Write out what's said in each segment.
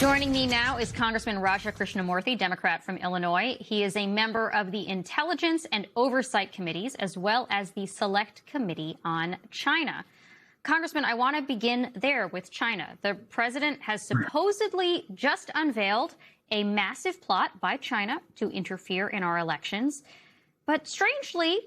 Joining me now is Congressman Raja Krishnamoorthi, Democrat from Illinois. He is a member of the Intelligence and Oversight Committees, as well as the Select Committee on China. Congressman, I want to begin there with China. The president has supposedly just unveiled a massive plot by China to interfere in our elections. But strangely,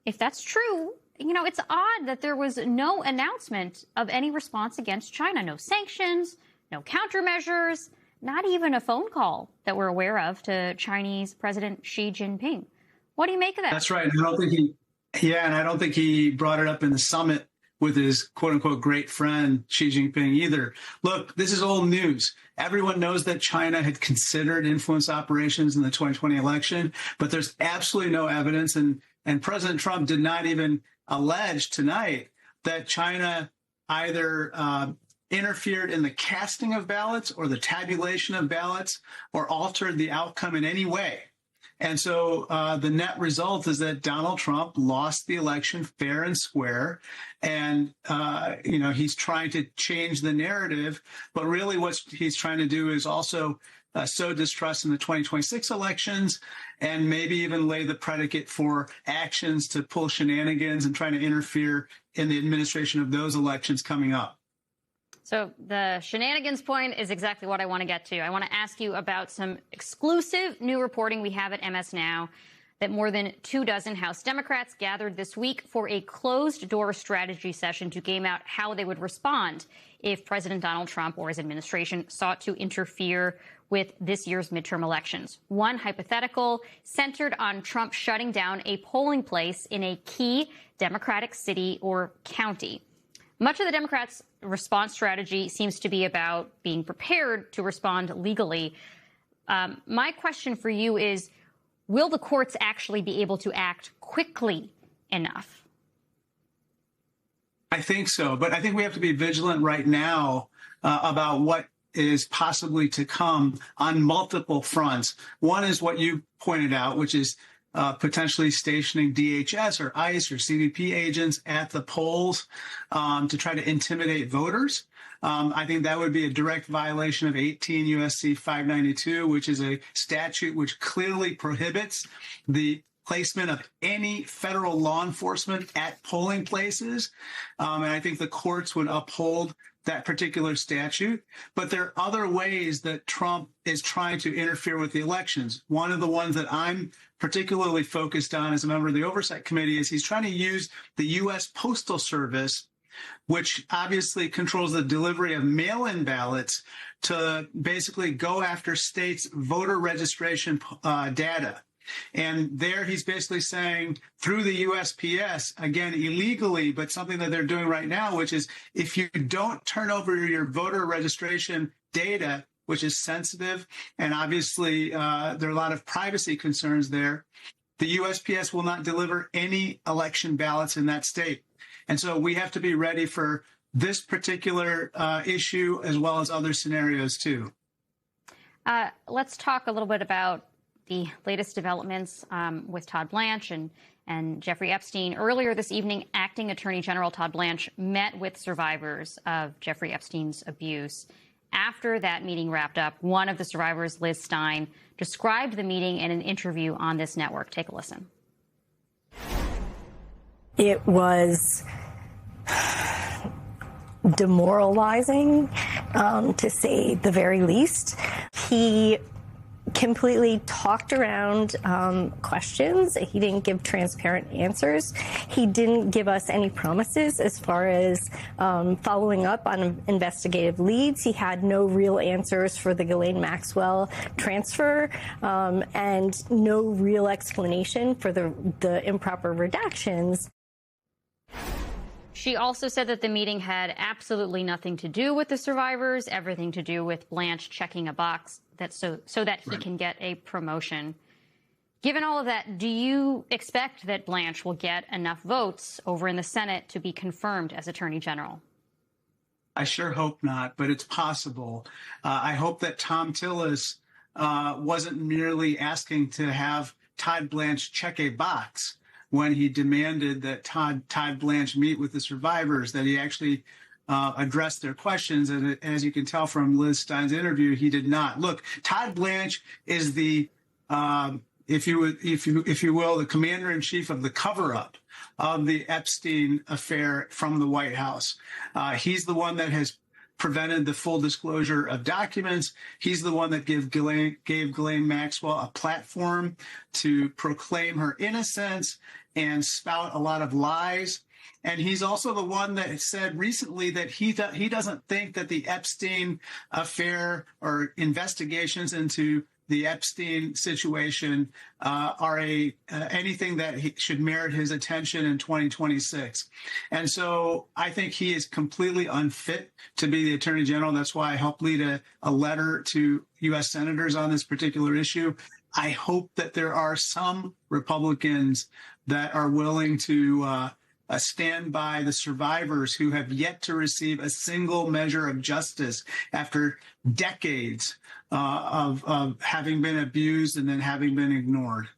if that's true, it's odd that there was no announcement of any response against China. No sanctions, no countermeasures, not even a phone call that we're aware of to Chinese President Xi Jinping. What do you make of that? That's right. I don't think he brought it up in the summit with his quote unquote great friend Xi Jinping either. Look, this is old news. Everyone knows that China had considered influence operations in the 2020 election, but there's absolutely no evidence. And President Trump did not even allege tonight that China either interfered in the casting of ballots or the tabulation of ballots or altered the outcome in any way. And so the net result is that Donald Trump lost the election fair and square. And, he's trying to change the narrative. But really what he's trying to do is also sow distrust in the 2026 elections and maybe even lay the predicate for actions to pull shenanigans and trying to interfere in the administration of those elections coming up. So the shenanigans point is exactly what I want to get to. I want to ask you about some exclusive new reporting we have at MS Now that more than 24 House Democrats gathered this week for a closed-door strategy session to game out how they would respond if President Donald Trump or his administration sought to interfere with this year's midterm elections. One hypothetical centered on Trump shutting down a polling place in a key Democratic city or county. Much of the Democrats' response strategy seems to be about being prepared to respond legally. My question for you is, will the courts actually be able to act quickly enough? I think so, but I think we have to be vigilant right now about what is possibly to come on multiple fronts. One is what you pointed out, which is potentially stationing DHS or ICE or CBP agents at the polls to try to intimidate voters. I think that would be a direct violation of 18 U.S.C. 592, which is a statute which clearly prohibits the placement of any federal law enforcement at polling places. And I think the courts would uphold that particular statute. But there are other ways that Trump is trying to interfere with the elections. One of the ones that I'm particularly focused on as a member of the Oversight Committee is he's trying to use the U.S. Postal Service, which obviously controls the delivery of mail-in ballots, to basically go after states' voter registration data. And there he's basically saying through the USPS, again, illegally, but something that they're doing right now, which is if you don't turn over your voter registration data, which is sensitive, and obviously there are a lot of privacy concerns there, the USPS will not deliver any election ballots in that state. And so we have to be ready for this particular issue as well as other scenarios, too. Let's talk a little bit about the latest developments with Todd Blanche and Jeffrey Epstein. Earlier this evening, Acting Attorney General Todd Blanche met with survivors of Jeffrey Epstein's abuse. After that meeting wrapped up, one of the survivors, Liz Stein, described the meeting in an interview on this network. Take a listen. It was demoralizing, to say the very least. He completely talked around questions. He didn't give transparent answers. He didn't give us any promises as far as following up on investigative leads. He had no real answers for the Ghislaine Maxwell transfer and no real explanation for the improper redactions. She also said that the meeting had absolutely nothing to do with the survivors, everything to do with Blanche checking a box so that he can get a promotion. Given all of that, do you expect that Blanche will get enough votes over in the Senate to be confirmed as Attorney General? I sure hope not, but it's possible. I hope that Thom Tillis wasn't merely asking to have Todd Blanche check a box when he demanded that Todd Blanche meet with the survivors, that he actually address their questions. And as you can tell from Liz Stein's interview, he did not. Look, Todd Blanche is the, if you will, the commander in chief of the cover-up of the Epstein affair from the White House. He's the one that has prevented the full disclosure of documents. He's the one that gave Ghislaine Maxwell a platform to proclaim her innocence and spout a lot of lies. And he's also the one that said recently that he doesn't think that the Epstein affair or investigations into the Epstein situation are anything that should merit his attention in 2026. And so I think he is completely unfit to be the Attorney General. That's why I helped lead a letter to U.S. senators on this particular issue. I hope that there are some Republicans that are willing to stand by the survivors who have yet to receive a single measure of justice after decades of having been abused and then having been ignored.